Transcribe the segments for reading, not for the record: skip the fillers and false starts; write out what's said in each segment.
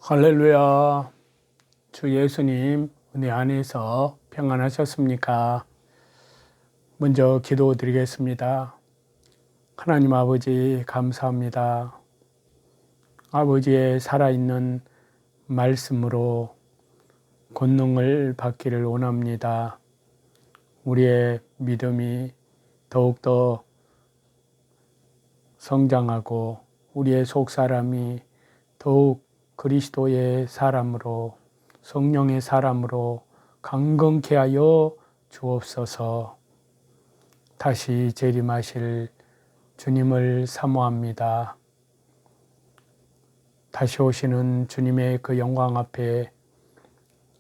할렐루야. 주 예수님 은혜 안에서 평안하셨습니까? 먼저 기도드리겠습니다. 하나님 아버지 감사합니다. 아버지의 살아있는 말씀으로 권능을 받기를 원합니다. 우리의 믿음이 더욱더 성장하고 우리의 속사람이 더욱 그리스도의 사람으로 성령의 사람으로 강건케 하여 주옵소서. 다시 재림하실 주님을 사모합니다. 다시 오시는 주님의 그 영광 앞에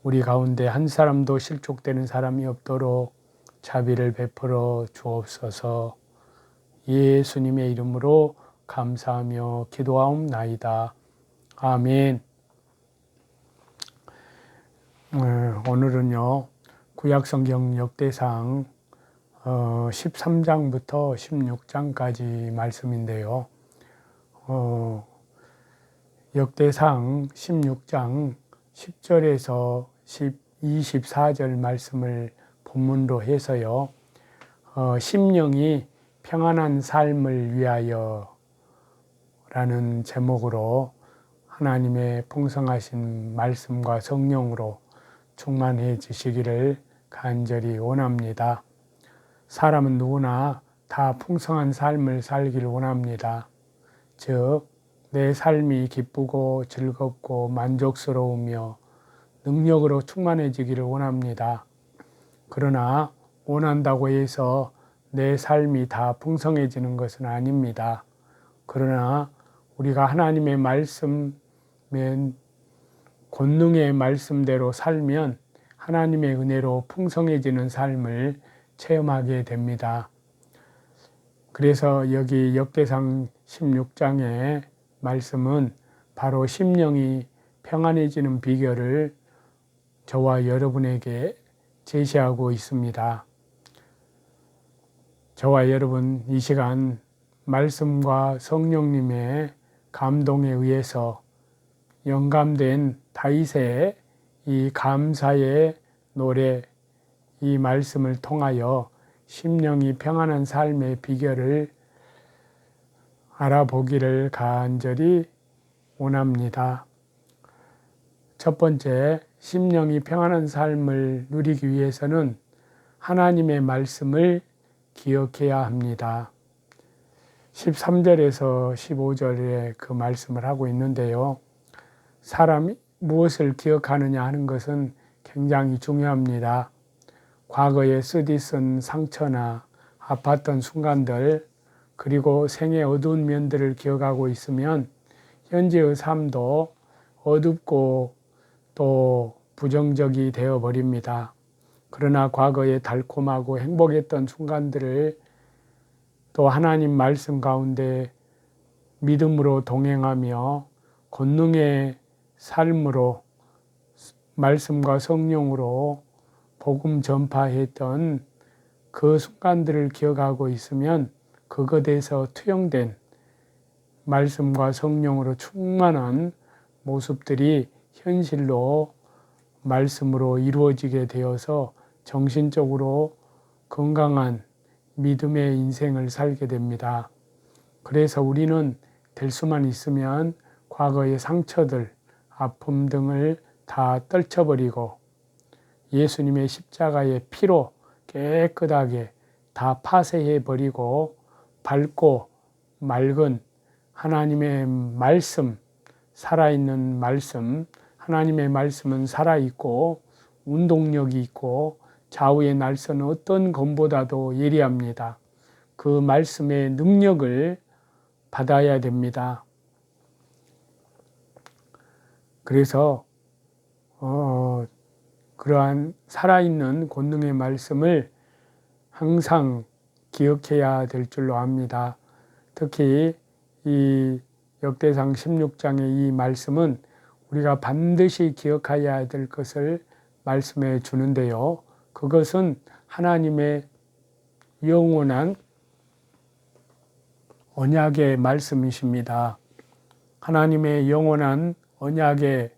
우리 가운데 한 사람도 실족되는 사람이 없도록 자비를 베풀어 주옵소서. 예수님의 이름으로 감사하며 기도하옵나이다. 아멘. 오늘은요, 구약성경 역대상 13장부터 16장까지 말씀인데요. 역대상 16장 10절에서 24절 말씀을 본문으로 해서요. 심령이 평안한 삶을 위하여 라는 제목으로 하나님의 풍성하신 말씀과 성령으로 충만해 주시기를 간절히 원합니다. 사람은 누구나 다 풍성한 삶을 살기를 원합니다. 즉, 내 삶이 기쁘고 즐겁고 만족스러우며 능력으로 충만해지기를 원합니다. 그러나 원한다고 해서 내 삶이 다 풍성해지는 것은 아닙니다. 그러나 우리가 하나님의 말씀, 권능의 말씀대로 살면 하나님의 은혜로 풍성해지는 삶을 체험하게 됩니다. 그래서 여기 역대상 16장의 말씀은 바로 심령이 평안해지는 비결을 저와 여러분에게 제시하고 있습니다. 저와 여러분 이 시간 말씀과 성령님의 감동에 의해서 영감된 다윗의 이 감사의 노래, 이 말씀을 통하여 심령이 평안한 삶의 비결을 알아보기를 간절히 원합니다. 첫 번째, 심령이 평안한 삶을 누리기 위해서는 하나님의 말씀을 기억해야 합니다. 13절에서 15절에 그 말씀을 하고 있는데요. 사람이 무엇을 기억하느냐 하는 것은 굉장히 중요합니다. 과거에 쓰디쓴 상처나 아팠던 순간들, 그리고 생의 어두운 면들을 기억하고 있으면 현재의 삶도 어둡고 또 부정적이 되어버립니다. 그러나 과거에 달콤하고 행복했던 순간들을 또 하나님 말씀 가운데 믿음으로 동행하며 권능의 삶으로 말씀과 성령으로 복음 전파했던 그 순간들을 기억하고 있으면 그것에서 투영된 말씀과 성령으로 충만한 모습들이 현실로 말씀으로 이루어지게 되어서 정신적으로 건강한 믿음의 인생을 살게 됩니다. 그래서 우리는 될 수만 있으면 과거의 상처들, 아픔 등을 다 떨쳐버리고 예수님의 십자가의 피로 깨끗하게 다 파쇄해버리고 밝고 맑은 하나님의 말씀, 살아있는 말씀, 하나님의 말씀은 살아있고 운동력이 있고 좌우의 날선 어떤 검보다도 예리합니다. 그 말씀의 능력을 받아야 됩니다. 그래서 그러한 살아있는 권능의 말씀을 항상 기억해야 될 줄로 압니다. 특히 이 역대상 16장의 이 말씀은 우리가 반드시 기억해야 될 것을 말씀해 주는데요. 그것은 하나님의 영원한 언약의 말씀이십니다. 하나님의 영원한 언약의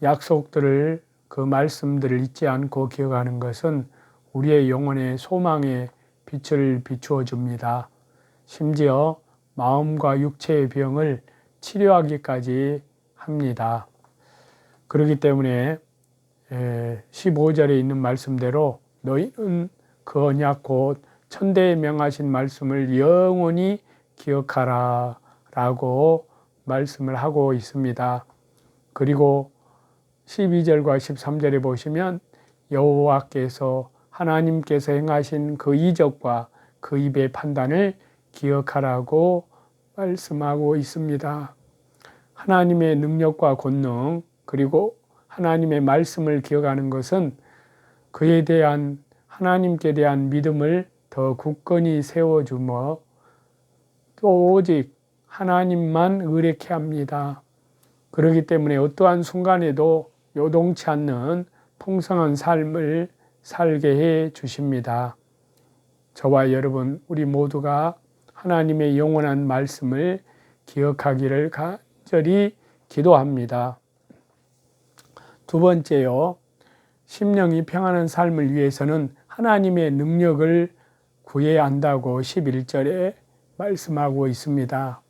약속들을, 그 말씀들을 잊지 않고 기억하는 것은 우리의 영혼의 소망의 빛을 비추어 줍니다. 심지어 마음과 육체의 병을 치료하기까지 합니다. 그렇기 때문에 15절에 있는 말씀대로 너희는 그 언약 곧 천대에 명하신 말씀을 영원히 기억하라 라고 말씀을 하고 있습니다. 그리고 12절과 13절에 보시면 여호와께서 하나님께서 행하신 그 이적과 그 입의 판단을 기억하라고 말씀하고 있습니다. 하나님의 능력과 권능 그리고 하나님의 말씀을 기억하는 것은 그에 대한 하나님께 대한 믿음을 더 굳건히 세워주며 또 오직 하나님만 의뢰케 합니다. 그렇기 때문에 어떠한 순간에도 요동치 않는 풍성한 삶을 살게 해 주십니다. 저와 여러분 우리 모두가 하나님의 영원한 말씀을 기억하기를 간절히 기도합니다. 두 번째요, 심령이 평안한 삶을 위해서는 하나님의 능력을 구해야 한다고 11절에 말씀하고 있습니다.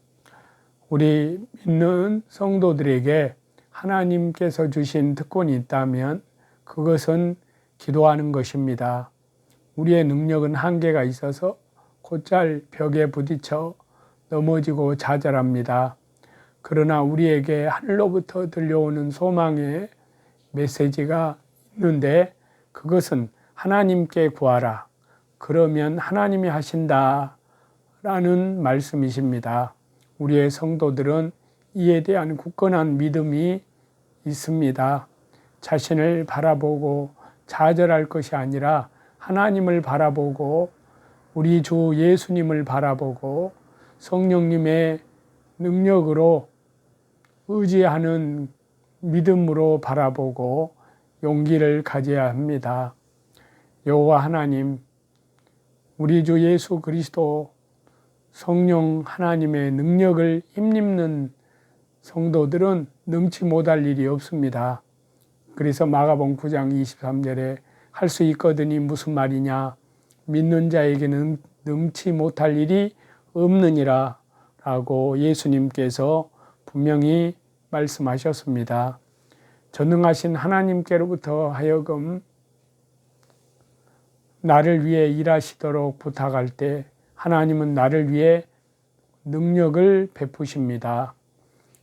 우리 믿는 성도들에게 하나님께서 주신 특권이 있다면 그것은 기도하는 것입니다. 우리의 능력은 한계가 있어서 곧잘 벽에 부딪혀 넘어지고 좌절합니다. 그러나 우리에게 하늘로부터 들려오는 소망의 메시지가 있는데 그것은 하나님께 구하라. 그러면 하나님이 하신다 라는 말씀이십니다. 우리의 성도들은 이에 대한 굳건한 믿음이 있습니다. 자신을 바라보고 좌절할 것이 아니라 하나님을 바라보고 우리 주 예수님을 바라보고 성령님의 능력으로 의지하는 믿음으로 바라보고 용기를 가져야 합니다. 여호와 하나님, 우리 주 예수 그리스도 성령 하나님의 능력을 힘입는 성도들은 능치 못할 일이 없습니다. 그래서 마가복음 9장 23절에 할 수 있거든이 무슨 말이냐, 믿는 자에게는 능치 못할 일이 없느니라 라고 예수님께서 분명히 말씀하셨습니다. 전능하신 하나님께로부터 하여금 나를 위해 일하시도록 부탁할 때 하나님은 나를 위해 능력을 베푸십니다.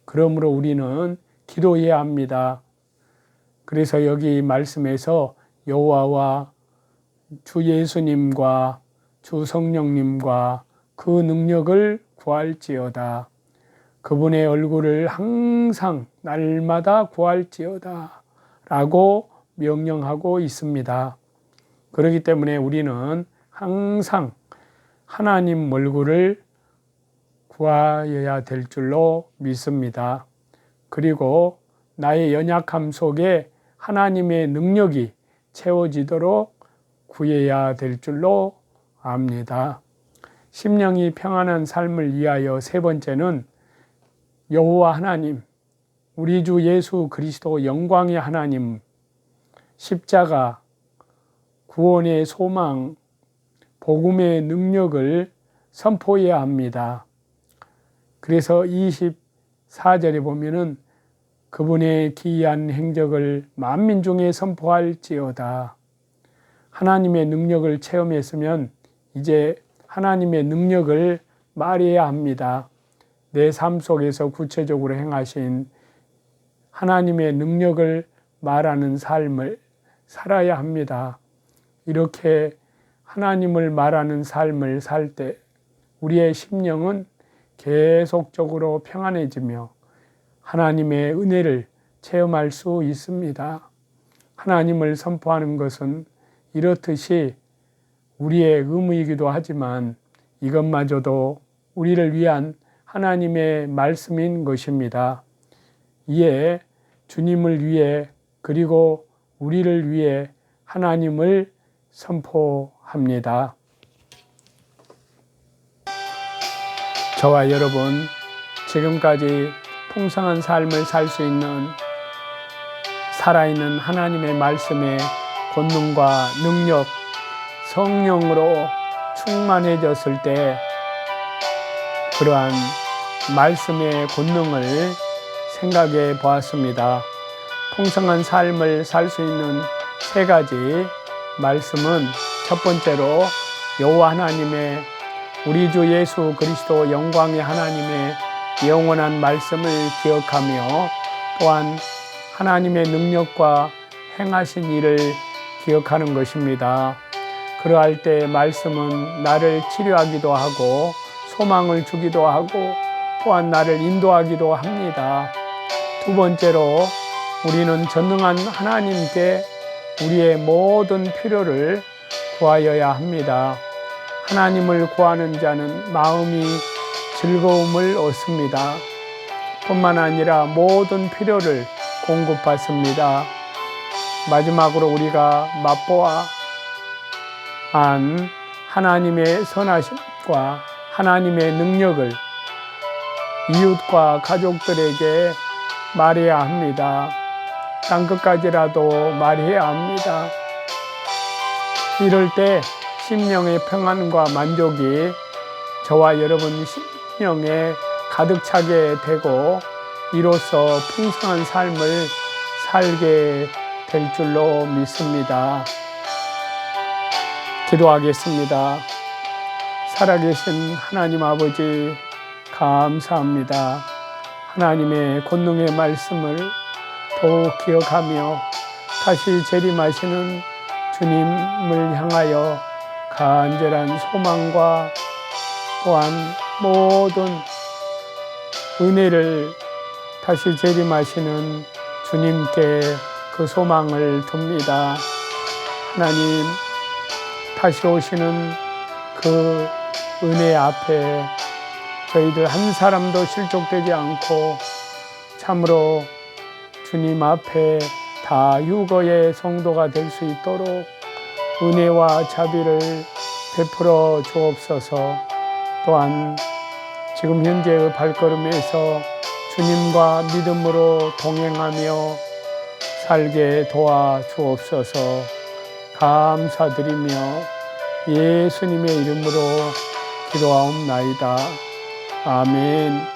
그러므로 우리는 기도해야 합니다. 그래서 여기 말씀에서 여호와와 주 예수님과 주 성령님과 그 능력을 구할지어다. 그분의 얼굴을 항상 날마다 구할지어다 라고 명령하고 있습니다. 그렇기 때문에 우리는 항상 하나님 얼굴을 구하여야 될 줄로 믿습니다. 그리고 나의 연약함 속에 하나님의 능력이 채워지도록 구해야 될 줄로 압니다. 심령이 평안한 삶을 위하여 세 번째는 여호와 하나님, 우리 주 예수 그리스도 영광의 하나님, 십자가, 구원의 소망, 복음의 능력을 선포해야 합니다. 그래서 24절에 보면은 그분의 기이한 행적을 만민 중에 선포할지어다. 하나님의 능력을 체험했으면 이제 하나님의 능력을 말해야 합니다. 내 삶 속에서 구체적으로 행하신 하나님의 능력을 말하는 삶을 살아야 합니다. 이렇게 하나님을 말하는 삶을 살 때 우리의 심령은 계속적으로 평안해지며 하나님의 은혜를 체험할 수 있습니다. 하나님을 선포하는 것은 이렇듯이 우리의 의무이기도 하지만 이것마저도 우리를 위한 하나님의 말씀인 것입니다. 이에 주님을 위해 그리고 우리를 위해 하나님을 선포합니다. 저와 여러분, 지금까지 풍성한 삶을 살 수 있는 살아있는 하나님의 말씀의 권능과 능력, 성령으로 충만해졌을 때 그러한 말씀의 권능을 생각해 보았습니다. 풍성한 삶을 살 수 있는 세 가지 말씀은 첫 번째로 여호와 하나님의 우리 주 예수 그리스도 영광의 하나님의 영원한 말씀을 기억하며 또한 하나님의 능력과 행하신 일을 기억하는 것입니다. 그러할 때 말씀은 나를 치료하기도 하고 소망을 주기도 하고 또한 나를 인도하기도 합니다. 두 번째로 우리는 전능한 하나님께 우리의 모든 필요를 구하여야 합니다. 하나님을 구하는 자는 마음이 즐거움을 얻습니다. 뿐만 아니라 모든 필요를 공급받습니다. 마지막으로 우리가 맛보아 안 하나님의 선하심과 하나님의 능력을 이웃과 가족들에게 말해야 합니다. 땅끝까지라도 말해야 합니다. 이럴 때 심령의 평안과 만족이 저와 여러분 심령에 가득 차게 되고 이로써 풍성한 삶을 살게 될 줄로 믿습니다. 기도하겠습니다. 살아계신 하나님 아버지 감사합니다. 하나님의 권능의 말씀을 더욱 기억하며 다시 재림하시는 주님을 향하여 간절한 소망과 또한 모든 은혜를 다시 재림하시는 주님께 그 소망을 둡니다. 하나님, 다시 오시는 그 은혜 앞에 저희들 한 사람도 실족되지 않고 참으로 주님 앞에 다 유거의 성도가 될 수 있도록 은혜와 자비를 베풀어 주옵소서. 또한 지금 현재의 발걸음에서 주님과 믿음으로 동행하며 살게 도와 주옵소서. 감사드리며 예수님의 이름으로 기도하옵나이다. 아멘.